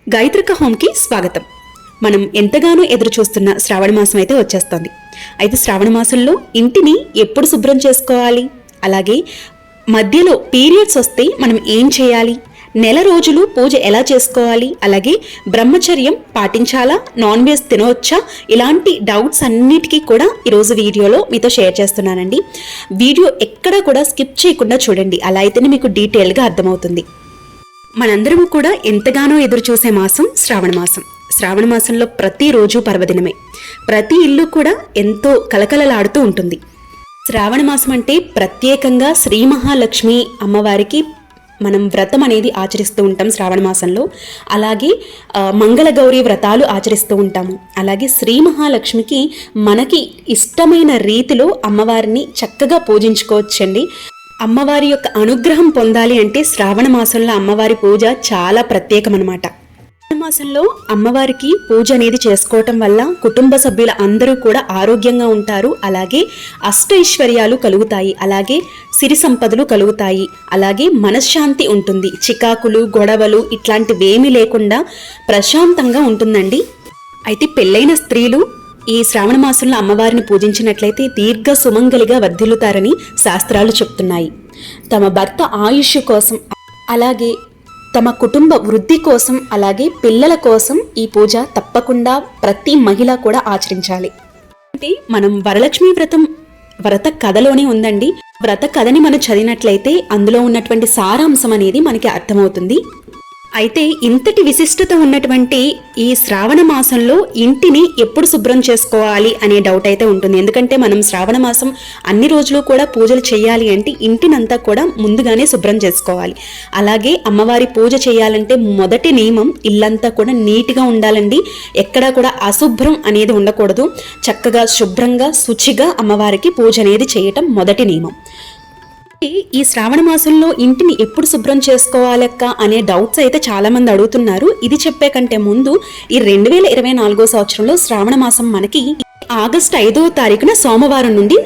గాయత్రిక హోమ్కి స్వాగతం. మనం ఎంతగానో ఎదురు చూస్తున్న శ్రావణ మాసం అయితే వచ్చేస్తుంది. అయితే శ్రావణ మాసంలో ఇంటిని ఎప్పుడు శుభ్రం చేసుకోవాలి, అలాగే మధ్యలో పీరియడ్స్ వస్తే మనం ఏం చేయాలి, నెల రోజులు పూజ ఎలా చేసుకోవాలి, అలాగే బ్రహ్మచర్యం పాటించాలా, నాన్ వెజ్ తినవచ్చా, ఇలాంటి డౌట్స్ అన్నిటికీ కూడా ఈరోజు వీడియోలో మీతో షేర్ చేస్తున్నానండి. వీడియో ఎక్కడా కూడా స్కిప్ చేయకుండా చూడండి, అలా అయితేనే మీకు డీటెయిల్గా అర్థమవుతుంది. మనందరము కూడా ఎంతగానో ఎదురు చూసే మాసం శ్రావణ మాసం. శ్రావణ మాసంలో ప్రతిరోజు పర్వదినమే, ప్రతి ఇల్లు కూడా ఎంతో కలకలలాడుతూ ఉంటుంది. శ్రావణ మాసం అంటే ప్రత్యేకంగా శ్రీ మహాలక్ష్మి అమ్మవారికి మనం వ్రతం అనేది ఆచరిస్తూ ఉంటాం శ్రావణ మాసంలో. అలాగే మంగళగౌరి వ్రతాలు ఆచరిస్తూ ఉంటాము. అలాగే శ్రీ మహాలక్ష్మికి మనకి ఇష్టమైన రీతిలో అమ్మవారిని చక్కగా పూజించుకోవచ్చండి. అమ్మవారి యొక్క అనుగ్రహం పొందాలి అంటే శ్రావణ మాసంలో అమ్మవారి పూజ చాలా ప్రత్యేకం అన్నమాట. శ్రావణ మాసంలో అమ్మవారికి పూజ అనేది చేసుకోవటం వల్ల కుటుంబ సభ్యుల అందరూ కూడా ఆరోగ్యంగా ఉంటారు. అలాగే అష్టైశ్వర్యాలు కలుగుతాయి, అలాగే సిరి సంపదలు కలుగుతాయి, అలాగే మనశ్శాంతి ఉంటుంది. చికాకులు, గొడవలు ఇట్లాంటివేమీ లేకుండా ప్రశాంతంగా ఉంటుందండి. అయితే పెళ్ళైన స్త్రీలు ఈ శ్రావణ మాసంలో అమ్మవారిని పూజించినట్లయితే దీర్ఘ సుమంగలిగా వర్ధిల్లుతారని శాస్త్రాలు చెప్తున్నాయి. తమ భర్త ఆయుష్ కోసం, అలాగే తమ కుటుంబ వృద్ధి కోసం, అలాగే పిల్లల కోసం ఈ పూజ తప్పకుండా ప్రతి మహిళ కూడా ఆచరించాలి. అంటే మనం వరలక్ష్మి వ్రత కథలోనే ఉందండి. వ్రత కథని మనం చదివినట్లయితే అందులో ఉన్నటువంటి సారాంశం అనేది మనకి అర్థమవుతుంది. అయితే ఇంతటి విశిష్టత ఉన్నటువంటి ఈ శ్రావణ మాసంలో ఇంటిని ఎప్పుడు శుభ్రం చేసుకోవాలి అనే డౌట్ అయితే ఉంటుంది. ఎందుకంటే మనం శ్రావణ మాసం అన్ని రోజులు కూడా పూజలు చేయాలి అంటే ఇంటినంతా కూడా ముందుగానే శుభ్రం చేసుకోవాలి. అలాగే అమ్మవారి పూజ చేయాలంటే మొదటి నియమం ఇల్లంతా కూడా నీట్గా ఉండాలండి. ఎక్కడా కూడా అశుభ్రం అనేది ఉండకూడదు. చక్కగా శుభ్రంగా శుచిగా అమ్మవారికి పూజ అనేది చేయటం మొదటి నియమం. ఈ శ్రావణ మాసంలో ఇంటిని ఎప్పుడు శుభ్రం చేసుకోవాలక్క అనే డౌట్స్ అయితే చాలా మంది అడుగుతున్నారు. ఇది చెప్పే కంటే ముందు ఈ 2024 సంవత్సరంలో శ్రావణ మాసం మనకి ఆగస్టు 5వ తారీఖున సోమవారం నుండి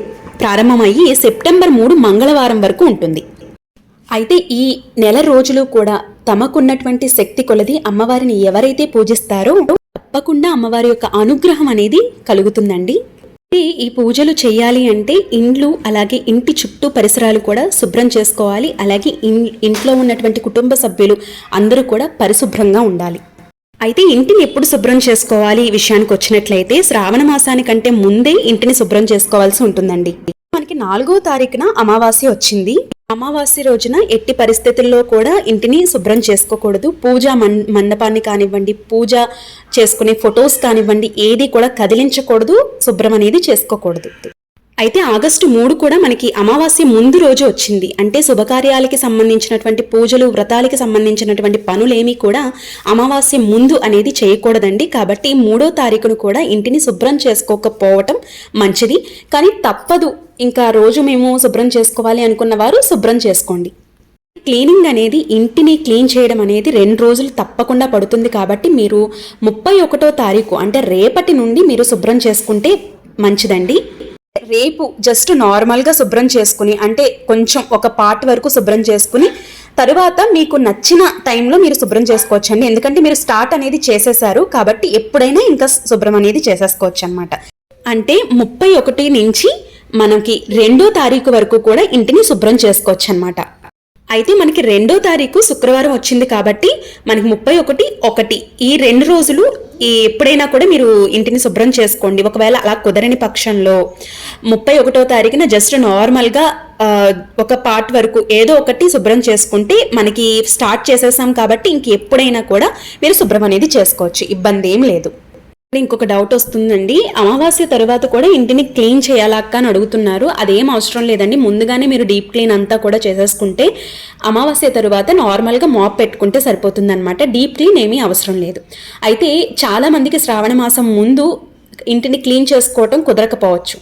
ప్రారంభమయ్యి సెప్టెంబర్ 3 మంగళవారం వరకు ఉంటుంది. అయితే ఈ నెల రోజులు కూడా తమకున్నటువంటి శక్తి కొలది అమ్మవారిని ఎవరైతే పూజిస్తారో తప్పకుండా అమ్మవారి యొక్క అనుగ్రహం అనేది కలుగుతుందండి. ఈ పూజలు చేయాలి అంటే ఇండ్లు, అలాగే ఇంటి చుట్టూ పరిసరాలు కూడా శుభ్రం చేసుకోవాలి. అలాగే ఇంట్లో ఉన్నటువంటి కుటుంబ సభ్యులు అందరూ కూడా పరిశుభ్రంగా ఉండాలి. అయితే ఇంటిని ఎప్పుడు శుభ్రం చేసుకోవాలి ఈ విషయానికి వచ్చినట్లయితే శ్రావణ మాసానికంటే ముందే ఇంటిని శుభ్రం చేసుకోవాల్సి ఉంటుందండి. మనకి 4వ తారీఖున అమావాస్య వచ్చింది. అమావాస్య రోజున ఎట్టి పరిస్థితుల్లో కూడా ఇంటిని శుభ్రం చేసుకోకూడదు. పూజా మండపాన్ని కానివ్వండి, పూజ చేసుకునే ఫొటోస్ కానివ్వండి, ఏది కూడా కదిలించకూడదు, శుభ్రం అనేది చేసుకోకూడదు. అయితే ఆగస్టు 3 కూడా మనకి అమావాస్య ముందు రోజు వచ్చింది. అంటే శుభకార్యాలకి సంబంధించినటువంటి పూజలు, వ్రతాలకి సంబంధించినటువంటి పనులేమీ కూడా అమావాస్య ముందు అనేది చేయకూడదండి. కాబట్టి 3వ తారీఖును కూడా ఇంటిని శుభ్రం చేసుకోకపోవటం మంచిది. కానీ తప్పదు, ఇంకా రోజు మేము శుభ్రం చేసుకోవాలి అనుకున్న వారు శుభ్రం చేసుకోండి. క్లీనింగ్ అనేది, ఇంటిని క్లీన్ చేయడం అనేది 2 రోజులు తప్పకుండా పడుతుంది. కాబట్టి మీరు 31వ తారీఖు అంటే రేపటి నుండి మీరు శుభ్రం చేసుకుంటే మంచిదండి. రేపు జస్ట్ నార్మల్గా శుభ్రం చేసుకుని, అంటే కొంచెం ఒక పార్ట్ వరకు శుభ్రం చేసుకుని తరువాత మీకు నచ్చిన టైంలో మీరు శుభ్రం చేసుకోవచ్చండి. ఎందుకంటే మీరు స్టార్ట్ అనేది చేసేసారు కాబట్టి ఎప్పుడైనా ఇంకా శుభ్రం అనేది చేసేసుకోవచ్చు అనమాట. అంటే 31 నుంచి మనకి 2వ తారీఖు వరకు కూడా ఇంటిని శుభ్రం చేసుకోవచ్చు అనమాట. అయితే మనకి 2వ తారీఖు శుక్రవారం వచ్చింది కాబట్టి మనకి 31 ఈ 2 రోజులు ఎప్పుడైనా కూడా మీరు ఇంటిని శుభ్రం చేసుకోండి. ఒకవేళ అలా కుదరని పక్షంలో 31వ తారీఖున జస్ట్ నార్మల్గా ఒక పార్ట్ వరకు ఏదో ఒకటి శుభ్రం చేసుకుంటే మనకి స్టార్ట్ చేసేసాం కాబట్టి ఇంక ఎప్పుడైనా కూడా మీరు శుభ్రం అనేది చేసుకోవచ్చు, ఇబ్బంది ఏం లేదు. ఇంకొక డౌట్ వస్తుందండి, అమావాస్య తర్వాత కూడా ఇంటిని క్లీన్ చేయాలక్క అని అడుగుతున్నారు. అదేం అవసరం లేదండి. ముందుగానే మీరు డీప్ క్లీన్ అంతా కూడా చేసేసుకుంటే అమావాస్య తరువాత నార్మల్గా మాప్ పెట్టుకుంటే సరిపోతుంది అనమాట. డీప్ క్లీన్ ఏమీ అవసరం లేదు. అయితే చాలా మందికి శ్రావణ మాసం ముందు ఇంటిని క్లీన్ చేసుకోవటం కుదరకపోవచ్చు.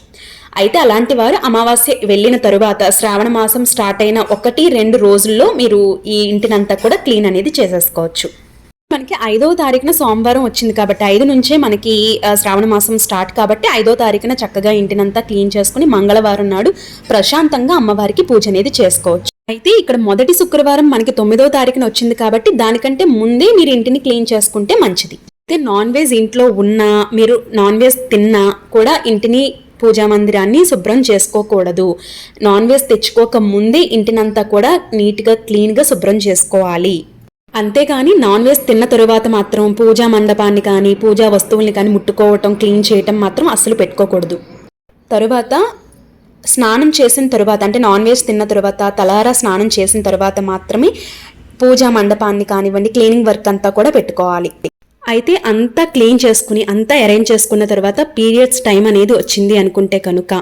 అయితే అలాంటి వారు అమావాస్య వెళ్ళిన తరువాత శ్రావణ మాసం స్టార్ట్ అయిన 1-2 రోజుల్లో మీరు ఈ ఇంటినంతా కూడా క్లీన్ అనేది చేసేసుకోవచ్చు. మనకి 5వ తారీఖున సోమవారం వచ్చింది కాబట్టి 5 నుంచే మనకి శ్రావణ మాసం స్టార్ట్ కాబట్టి 5వ తారీఖున చక్కగా ఇంటినంతా క్లీన్ చేసుకుని మంగళవారం నాడు ప్రశాంతంగా అమ్మవారికి పూజ అనేది చేసుకోవచ్చు. అయితే ఇక్కడ మొదటి శుక్రవారం మనకి 9వ తారీఖున వచ్చింది కాబట్టి దానికంటే ముందే మీరు ఇంటిని క్లీన్ చేసుకుంటే మంచిది. అయితే నాన్ వెజ్ ఇంట్లో ఉన్నా, మీరు నాన్ వెజ్ తిన్నా కూడా ఇంటిని పూజా మందిరాన్ని శుభ్రం చేసుకోకూడదు. నాన్ వెజ్ తెచ్చుకోక ముందే ఇంటినంతా కూడా నీట్గా క్లీన్గా శుభ్రం చేసుకోవాలి. అంతేగాని నాన్ వెజ్ తిన్న తరువాత మాత్రం పూజా మండపాన్ని కానీ పూజా వస్తువుల్ని కానీ ముట్టుకోవటం, క్లీన్ చేయటం మాత్రం అస్సలు పెట్టుకోకూడదు. తరువాత స్నానం చేసిన తరువాత, అంటే నాన్ వెజ్ తిన్న తరువాత తలారా స్నానం చేసిన తరువాత మాత్రమే పూజా మండపాన్ని కానివ్వండి క్లీనింగ్ వర్క్ అంతా కూడా పెట్టుకోవాలి. అయితే అంతా క్లీన్ చేసుకుని అంతా అరేంజ్ చేసుకున్న తర్వాత పీరియడ్స్ టైం అనేది వచ్చింది అనుకుంటే కనుక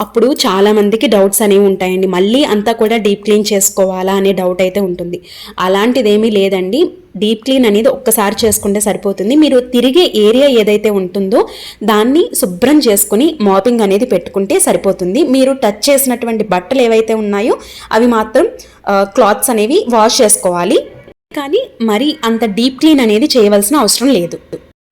అప్పుడు చాలా మందికి డౌట్స్ అనేవి ఉంటాయండి. మళ్ళీ అంతా కూడా డీప్ క్లీన్ చేసుకోవాలా అనే డౌట్ అయితే ఉంటుంది. అలాంటిదేమీ లేదండి. డీప్ క్లీన్ అనేది ఒక్కసారి చేసుకుంటే సరిపోతుంది. మీరు తిరిగే ఏరియా ఏదైతే ఉంటుందో దాన్ని శుభ్రం చేసుకుని మాపింగ్ అనేది పెట్టుకుంటే సరిపోతుంది. మీరు టచ్ చేసినటువంటి బట్టలు ఏవైతే ఉన్నాయో అవి మాత్రం క్లాత్స్ అనేవి వాష్ చేసుకోవాలి. కానీ మరి అంత డీప్ క్లీన్ అనేది చేయవలసిన అవసరం లేదు.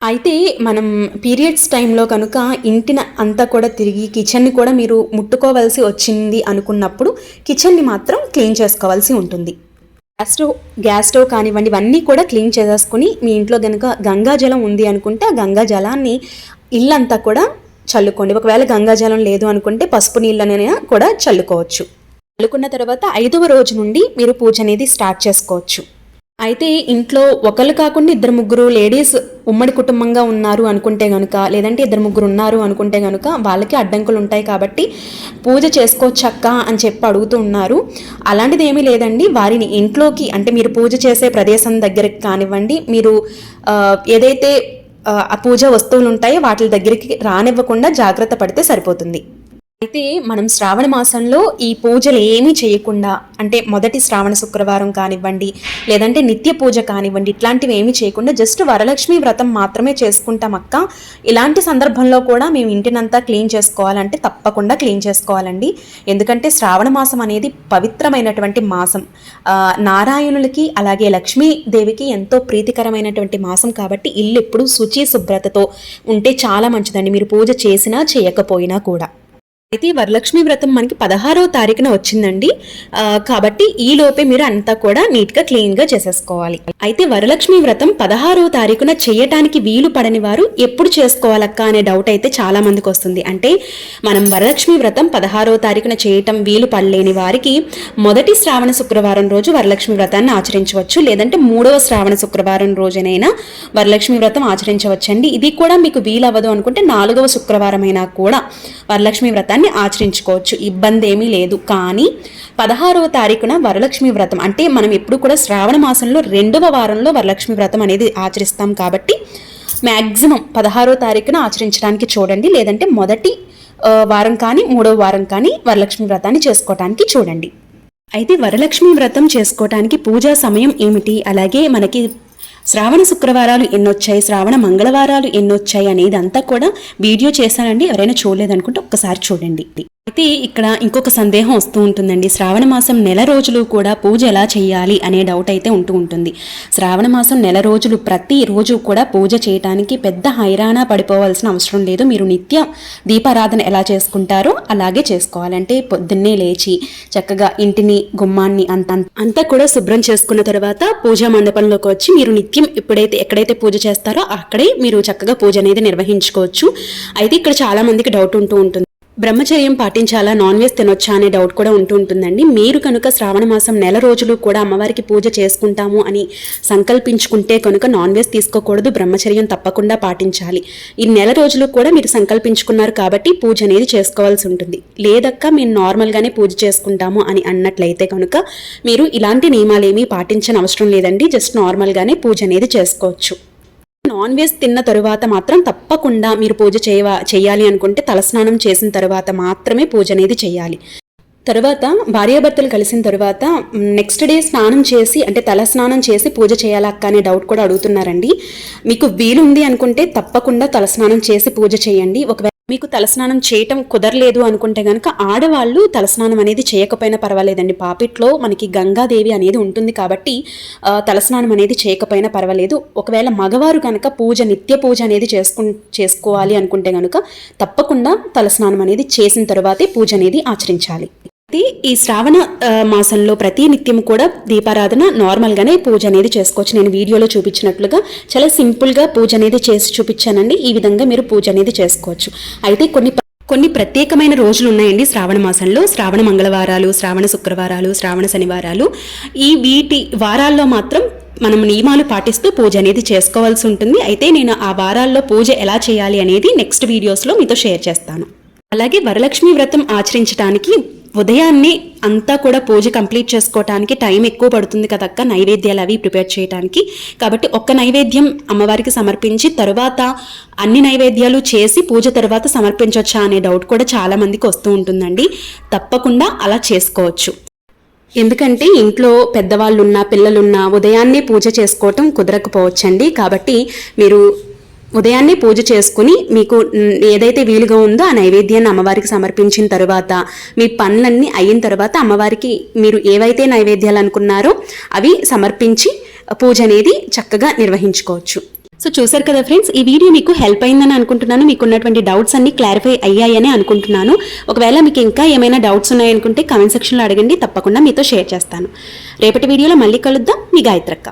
అయితే మనం పీరియడ్స్ టైంలో కనుక ఇంటిన అంతా కూడా తిరిగి కిచెన్ని కూడా మీరు ముట్టుకోవాల్సి వచ్చింది అనుకున్నప్పుడు కిచెన్ని మాత్రం క్లీన్ చేసుకోవాల్సి ఉంటుంది. గ్యాస్ స్టవ్ కానివ్వండి ఇవన్నీ కూడా క్లీన్ చేసేసుకుని మీ ఇంట్లో కనుక గంగాజలం ఉంది అనుకుంటే ఆ గంగాజలాన్ని ఇల్లంతా కూడా చల్లుకోండి. ఒకవేళ గంగాజలం లేదు అనుకుంటే పసుపు నీళ్ళనైనా కూడా చల్లుకోవచ్చు. చల్లుకున్న తర్వాత 5వ రోజు నుండి మీరు పూజ అనేది స్టార్ట్ చేసుకోవచ్చు. అయితే ఇంట్లో ఒకళ్ళు కాకుండా 2-3 లేడీస్ ఉమ్మడి కుటుంబంగా ఉన్నారు అనుకుంటే కనుక, లేదంటే 2-3 ఉన్నారు అనుకుంటే కనుక వాళ్ళకి అడ్డంకులు ఉంటాయి కాబట్టి పూజ చేసుకోవచ్చక్క అని చెప్పి అడుగుతూ ఉన్నారు. అలాంటిది ఏమీ లేదండి. వారిని ఇంట్లోకి, అంటే మీరు పూజ చేసే ప్రదేశం దగ్గరికి కానివ్వండి, మీరు ఏదైతే ఆ పూజ వస్తువులు ఉంటాయో వాటి దగ్గరికి రానివ్వకుండా జాగ్రత్త పడితే సరిపోతుంది. అయితే మనం శ్రావణ మాసంలో ఈ పూజలు ఏమీ చేయకుండా, అంటే మొదటి శ్రావణ శుక్రవారం కానివ్వండి, లేదంటే నిత్య పూజ కానివ్వండి, ఇట్లాంటివి ఏమీ చేయకుండా జస్ట్ వరలక్ష్మి వ్రతం మాత్రమే చేసుకుంటాం అక్క. ఇలాంటి సందర్భంలో కూడా మేము ఇంటినంతా క్లీన్ చేసుకోవాలంటే తప్పకుండా క్లీన్ చేసుకోవాలండి. ఎందుకంటే శ్రావణ మాసం అనేది పవిత్రమైనటువంటి మాసం. నారాయణులకి అలాగే లక్ష్మీదేవికి ఎంతో ప్రీతికరమైనటువంటి మాసం కాబట్టి ఇల్లు ఎప్పుడు శుచి శుభ్రతతో ఉంటే చాలా మంచిదండి, మీరు పూజ చేసినా చేయకపోయినా కూడా. అయితే వరలక్ష్మి వ్రతం మనకి 16వ తారీఖున వచ్చిందండి. కాబట్టి ఈ లోపే మీరు అంతా కూడా నీట్గా క్లీన్గా చేసేసుకోవాలి. అయితే వరలక్ష్మి వ్రతం 16వ తారీఖున చేయటానికి వీలు పడని వారు ఎప్పుడు చేసుకోవాలక్క అనే డౌట్ అయితే చాలా మందికి వస్తుంది. అంటే మనం వరలక్ష్మి వ్రతం 16వ తారీఖున చేయటం వీలు పడలేని వారికి మొదటి శ్రావణ శుక్రవారం రోజు వరలక్ష్మి వ్రతాన్ని ఆచరించవచ్చు, లేదంటే 3వ శ్రావణ శుక్రవారం రోజునైనా వరలక్ష్మి వ్రతం ఆచరించవచ్చండి. ఇది కూడా మీకు వీలవ్వదు అనుకుంటే 4వ శుక్రవారం అయినా కూడా వరలక్ష్మి వ్రతాన్ని ఆచరించుకోవచ్చు, ఇబ్బంది ఏమీ లేదు. కానీ 16వ తారీఖున వరలక్ష్మి వ్రతం, అంటే మనం ఎప్పుడు కూడా శ్రావణ మాసంలో 2వ వారంలో వరలక్ష్మి వ్రతం అనేది ఆచరిస్తాం కాబట్టి మ్యాక్సిమం 16వ తారీఖున ఆచరించడానికి చూడండి, లేదంటే మొదటి వారం కానీ 3వ వారం కానీ వరలక్ష్మి వ్రతాన్ని చేసుకోవటానికి చూడండి. అయితే వరలక్ష్మి వ్రతం చేసుకోవటానికి పూజా సమయం ఏమిటి, అలాగే మనకి శ్రావణ శుక్రవారాలు ఎన్నొచ్చాయి, శ్రావణ మంగళవారాలు ఎన్నొచ్చాయి అనేది అంతా కూడా వీడియో చేశానండి. ఎవరైనా చూడలేదనుకుంటే ఒక్కసారి చూడండి. అయితే ఇక్కడ ఇంకొక సందేహం వస్తూ ఉంటుందండి. శ్రావణ మాసం నెల రోజులు కూడా పూజ ఎలా చేయాలి అనే డౌట్ అయితే ఉంటుంది. శ్రావణ మాసం నెల రోజులు ప్రతి రోజు కూడా పూజ చేయడానికి పెద్ద హైరాణ పడిపోవాల్సిన అవసరం లేదు. మీరు నిత్యం దీపారాధన ఎలా చేసుకుంటారో అలాగే చేసుకోవాలంటే పొద్దున్నే లేచి చక్కగా ఇంటిని గుమ్మాన్ని అంతా కూడా శుభ్రం చేసుకున్న తర్వాత పూజా మండపంలోకి వచ్చి మీరు నిత్యం ఎక్కడైతే పూజ చేస్తారో అక్కడే మీరు చక్కగా పూజ అనేది నిర్వహించుకోవచ్చు. అయితే ఇక్కడ చాలా మందికి డౌట్ ఉంటుంది, బ్రహ్మచర్యం పాటించాలా, నాన్ వెజ్ తినొచ్చా అనే డౌట్ కూడా ఉంటుందండి. మీరు కనుక శ్రావణ మాసం నెల రోజులు కూడా అమ్మవారికి పూజ చేసుకుంటాము అని సంకల్పించుకుంటే కనుక నాన్ వెజ్ తీసుకోకూడదు, బ్రహ్మచర్యం తప్పకుండా పాటించాలి. ఈ నెల రోజులు కూడా మీరు సంకల్పించుకున్నారు కాబట్టి పూజ అనేది చేసుకోవాల్సి ఉంటుంది. లేదక్క మేము నార్మల్గానే పూజ చేసుకుంటాము అని అన్నట్లయితే కనుక మీరు ఇలాంటి నియమాలు ఏమీ పాటించని అవసరం లేదండి, జస్ట్ నార్మల్గానే పూజ అనేది చేసుకోవచ్చు. నాన్ వెజ్ తిన్న తరువాత మాత్రం తప్పకుండా మీరు పూజ చేయాలి అనుకుంటే తలస్నానం చేసిన తర్వాత మాత్రమే పూజ అనేది చేయాలి. తర్వాత భార్యాభర్తలు కలిసిన తర్వాత నెక్స్ట్ డే స్నానం చేసి, అంటే తల స్నానం చేసి పూజ చేయాలక్క అనే డౌట్ కూడా అడుగుతున్నారండి. మీకు వీలుంది అనుకుంటే తప్పకుండా తలస్నానం చేసి పూజ చేయండి. ఒకవేళ మీకు తలస్నానం చేయటం కుదరలేదు అనుకుంటే కనుక ఆడవాళ్ళు తలస్నానం అనేది చేయకపోయినా పర్వాలేదండి. పాపిట్లో మనకి గంగాదేవి అనేది ఉంటుంది కాబట్టి తలస్నానం అనేది చేయకపోయినా పర్వాలేదు. ఒకవేళ మగవారు కనుక నిత్య పూజ అనేది చేసుకోవాలి అనుకుంటే కనుక తప్పకుండా తలస్నానం అనేది చేసిన తర్వాతే పూజ అనేది ఆచరించాలి. ఈ శ్రావణ మాసంలో ప్రతి నిత్యం కూడా దీపారాధన నార్మల్గానే పూజ అనేది చేసుకోవచ్చు. నేను వీడియోలో చూపించినట్లుగా చాలా సింపుల్గా పూజ అనేది చేసి చూపించానండి. ఈ విధంగా మీరు పూజ అనేది చేసుకోవచ్చు. అయితే కొన్ని ప్రత్యేకమైన రోజులు ఉన్నాయండి శ్రావణ మాసంలో. శ్రావణ మంగళవారాలు, శ్రావణ శుక్రవారాలు, శ్రావణ శనివారాలు. వీటి వారాల్లో మాత్రం మనం నియమాలు పాటిస్తూ పూజ అనేది చేసుకోవాల్సి ఉంటుంది. అయితే నేను ఆ వారాల్లో పూజ ఎలా చేయాలి అనేది నెక్స్ట్ వీడియోస్లో మీతో షేర్ చేస్తాను. అలాగే వరలక్ష్మి వ్రతం ఆచరించడానికి ఉదయాన్నే అంతా కూడా పూజ కంప్లీట్ చేసుకోవటానికి టైం ఎక్కువ పడుతుంది కదక్క, నైవేద్యాలు అవి ప్రిపేర్ చేయడానికి. కాబట్టి ఒక్క నైవేద్యం అమ్మవారికి సమర్పించి తర్వాత అన్ని నైవేద్యాలు చేసి పూజ తర్వాత సమర్పించవచ్చా అనే డౌట్ కూడా చాలా మందికి వస్తూ ఉంటుందండి. తప్పకుండా అలా చేసుకోవచ్చు. ఎందుకంటే ఇంట్లో పెద్దవాళ్ళున్నా పిల్లలున్నా ఉదయాన్నే పూజ చేసుకోవటం కుదరకపోవచ్చండి. కాబట్టి మీరు ఉదయాన్నే పూజ చేసుకుని మీకు ఏదైతే వీలుగా ఉందో ఆ నైవేద్యాన్ని అమ్మవారికి సమర్పించిన తర్వాత మీ పనులన్నీ అయిన తర్వాత అమ్మవారికి మీరు ఏవైతే నైవేద్యాలు అనుకున్నారో అవి సమర్పించి పూజ అనేది చక్కగా నిర్వహించుకోవచ్చు. సో చూసారు కదా ఫ్రెండ్స్, ఈ వీడియో మీకు హెల్ప్ అయిందని అనుకుంటున్నాను. మీకు ఉన్నటువంటి డౌట్స్ అన్ని క్లారిఫై అయ్యాయని అనుకుంటున్నాను. ఒకవేళ మీకు ఇంకా ఏమైనా డౌట్స్ ఉన్నాయనుకుంటే కామెంట్ సెక్షన్లో అడగండి, తప్పకుండా మీతో షేర్ చేస్తాను. రేపటి వీడియోలో మళ్ళీ కలుద్దాం. మీ గాయత్రక్క.